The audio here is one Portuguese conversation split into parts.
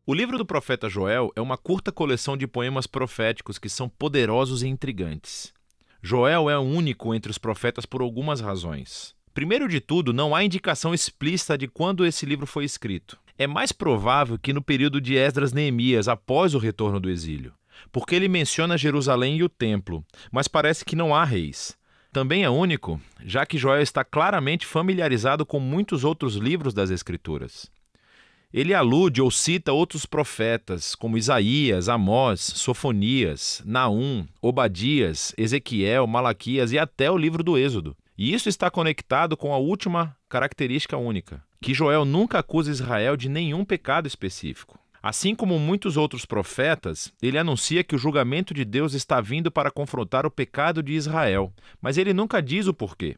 O livro do profeta Joel é uma curta coleção de poemas proféticos que são poderosos e intrigantes. Joel é o único entre os profetas por algumas razões. Primeiro de tudo, não há indicação explícita de quando esse livro foi escrito. É mais provável que no período de Esdras-Neemias, após o retorno do exílio, porque ele menciona Jerusalém e o templo, mas parece que não há reis. Também é único, já que Joel está claramente familiarizado com muitos outros livros das Escrituras. Ele alude ou cita outros profetas, como Isaías, Amós, Sofonias, Naum, Obadias, Ezequiel, Malaquias e até o livro do Êxodo. E isso está conectado com a última característica única, que Joel nunca acusa Israel de nenhum pecado específico. Assim como muitos outros profetas, ele anuncia que o julgamento de Deus está vindo para confrontar o pecado de Israel, mas ele nunca diz o porquê.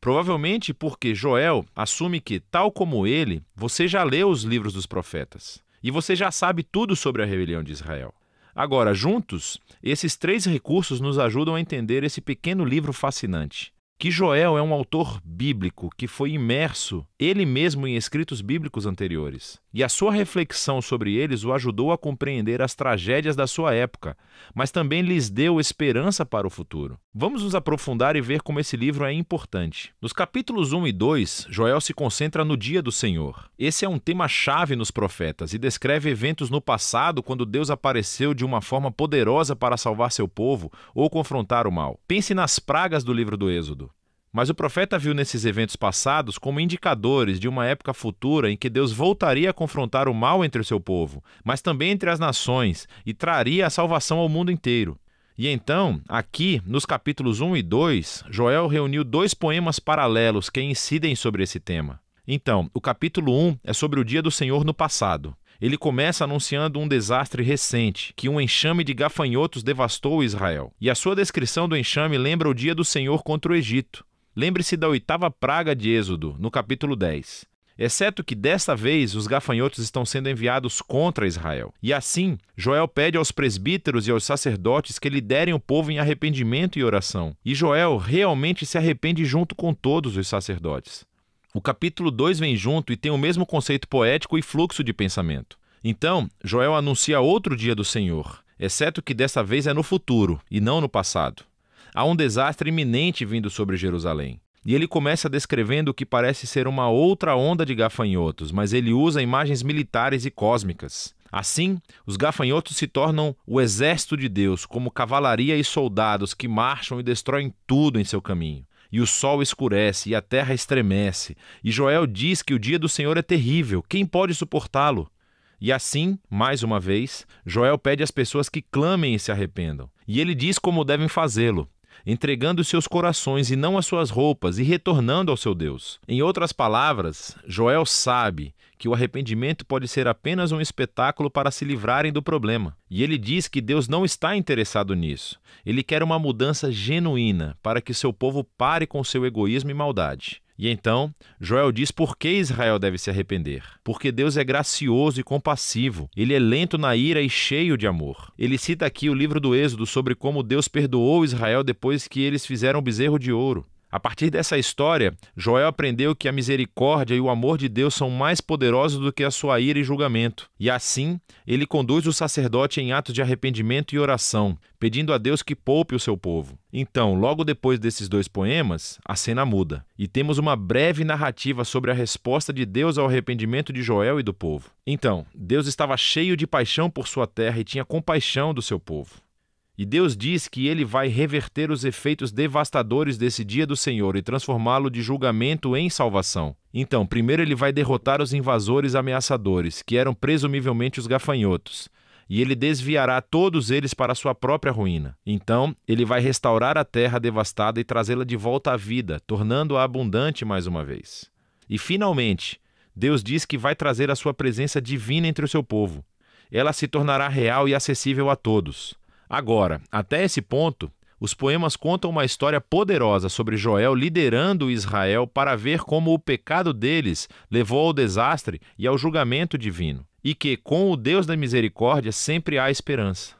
Provavelmente porque Joel assume que, tal como ele, você já leu os livros dos profetas e você já sabe tudo sobre a rebelião de Israel. Agora, juntos, esses três recursos nos ajudam a entender esse pequeno livro fascinante. Que Joel é um autor bíblico que foi imerso ele mesmo em escritos bíblicos anteriores. E a sua reflexão sobre eles o ajudou a compreender as tragédias da sua época, mas também lhes deu esperança para o futuro. Vamos nos aprofundar e ver como esse livro é importante. Nos capítulos 1 e 2, Joel se concentra no dia do Senhor. Esse é um tema-chave nos profetas e descreve eventos no passado quando Deus apareceu de uma forma poderosa para salvar seu povo ou confrontar o mal. Pense nas pragas do livro do Êxodo. Mas o profeta viu nesses eventos passados como indicadores de uma época futura em que Deus voltaria a confrontar o mal entre o seu povo, mas também entre as nações, e traria a salvação ao mundo inteiro. E então, aqui, nos capítulos 1 e 2, Joel reuniu dois poemas paralelos que incidem sobre esse tema. Então, o capítulo 1 é sobre o dia do Senhor no passado. Ele começa anunciando um desastre recente, que um enxame de gafanhotos devastou Israel. E a sua descrição do enxame lembra o dia do Senhor contra o Egito. Lembre-se da 8ª praga de Êxodo, no capítulo 10. Exceto que desta vez os gafanhotos estão sendo enviados contra Israel. E assim, Joel pede aos presbíteros e aos sacerdotes que liderem o povo em arrependimento e oração. E Joel realmente se arrepende junto com todos os sacerdotes. O capítulo 2 vem junto e tem o mesmo conceito poético e fluxo de pensamento. Então, Joel anuncia outro dia do Senhor, exceto que dessa vez é no futuro e não no passado. Há um desastre iminente vindo sobre Jerusalém. E ele começa descrevendo o que parece ser uma outra onda de gafanhotos, mas ele usa imagens militares e cósmicas. Assim, os gafanhotos se tornam o exército de Deus, como cavalaria e soldados que marcham e destroem tudo em seu caminho. E o sol escurece e a terra estremece. E Joel diz que o dia do Senhor é terrível. Quem pode suportá-lo? E assim, mais uma vez, Joel pede às pessoas que clamem e se arrependam. E ele diz como devem fazê-lo, entregando seus corações e não as suas roupas e retornando ao seu Deus. Em outras palavras, Joel sabe que o arrependimento pode ser apenas um espetáculo para se livrarem do problema. E ele diz que Deus não está interessado nisso. Ele quer uma mudança genuína para que seu povo pare com seu egoísmo e maldade. E então, Joel diz por que Israel deve se arrepender. Porque Deus é gracioso e compassivo. Ele é lento na ira e cheio de amor. Ele cita aqui o livro do Êxodo sobre como Deus perdoou Israel depois que eles fizeram o bezerro de ouro. A partir dessa história, Joel aprendeu que a misericórdia e o amor de Deus são mais poderosos do que a sua ira e julgamento. E assim, ele conduz o sacerdote em atos de arrependimento e oração, pedindo a Deus que poupe o seu povo. Então, logo depois desses dois poemas, a cena muda. E temos uma breve narrativa sobre a resposta de Deus ao arrependimento de Joel e do povo. Então, Deus estava cheio de paixão por sua terra e tinha compaixão do seu povo. E Deus diz que ele vai reverter os efeitos devastadores desse dia do Senhor e transformá-lo de julgamento em salvação. Então, primeiro ele vai derrotar os invasores ameaçadores, que eram presumivelmente os gafanhotos, e ele desviará todos eles para a sua própria ruína. Então, ele vai restaurar a terra devastada e trazê-la de volta à vida, tornando-a abundante mais uma vez. E, finalmente, Deus diz que vai trazer a sua presença divina entre o seu povo. Ela se tornará real e acessível a todos. Agora, até esse ponto, os poemas contam uma história poderosa sobre Joel liderando Israel para ver como o pecado deles levou ao desastre e ao julgamento divino, e que, com o Deus da misericórdia, sempre há esperança.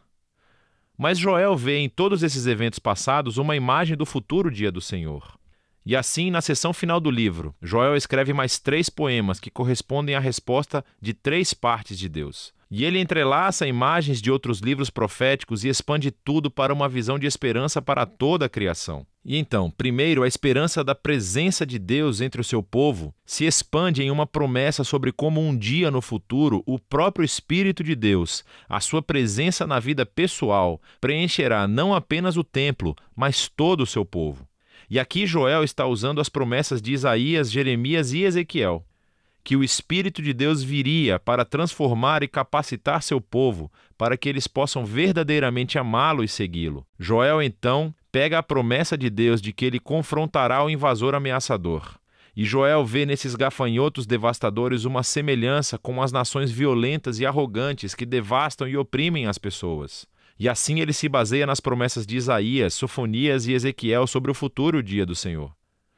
Mas Joel vê em todos esses eventos passados uma imagem do futuro dia do Senhor. E assim, na seção final do livro, Joel escreve mais 3 poemas que correspondem à resposta de 3 partes de Deus. E ele entrelaça imagens de outros livros proféticos e expande tudo para uma visão de esperança para toda a criação. E então, primeiro, a esperança da presença de Deus entre o seu povo se expande em uma promessa sobre como um dia no futuro o próprio Espírito de Deus, a sua presença na vida pessoal, preencherá não apenas o templo, mas todo o seu povo. E aqui Joel está usando as promessas de Isaías, Jeremias e Ezequiel, que o Espírito de Deus viria para transformar e capacitar seu povo, para que eles possam verdadeiramente amá-lo e segui-lo. Joel, então, pega a promessa de Deus de que ele confrontará o invasor ameaçador. E Joel vê nesses gafanhotos devastadores uma semelhança com as nações violentas e arrogantes que devastam e oprimem as pessoas. E assim ele se baseia nas promessas de Isaías, Sofonias e Ezequiel sobre o futuro dia do Senhor,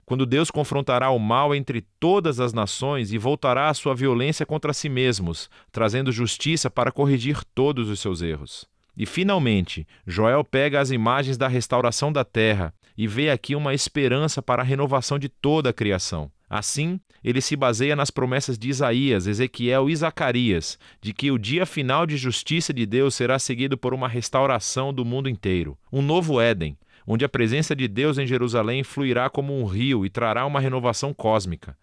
quando Deus confrontará o mal entre todas as nações e voltará a sua violência contra si mesmos, trazendo justiça para corrigir todos os seus erros. E, finalmente, Joel pega as imagens da restauração da terra e vê aqui uma esperança para a renovação de toda a criação. Assim, ele se baseia nas promessas de Isaías, Ezequiel e Zacarias, de que o dia final de justiça de Deus será seguido por uma restauração do mundo inteiro, um novo Éden, onde a presença de Deus em Jerusalém fluirá como um rio e trará uma renovação cósmica.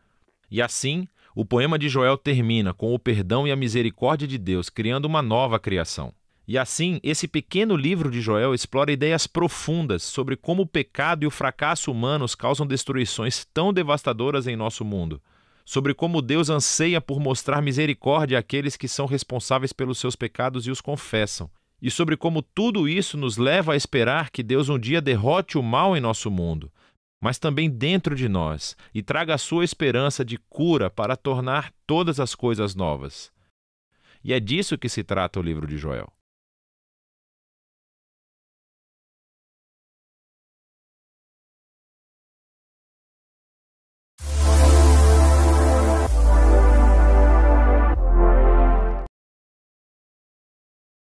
E assim, o poema de Joel termina com o perdão e a misericórdia de Deus, criando uma nova criação. E assim, esse pequeno livro de Joel explora ideias profundas sobre como o pecado e o fracasso humanos causam destruições tão devastadoras em nosso mundo, sobre como Deus anseia por mostrar misericórdia àqueles que são responsáveis pelos seus pecados e os confessam, e sobre como tudo isso nos leva a esperar que Deus um dia derrote o mal em nosso mundo, mas também dentro de nós, e traga a sua esperança de cura para tornar todas as coisas novas. E é disso que se trata o livro de Joel.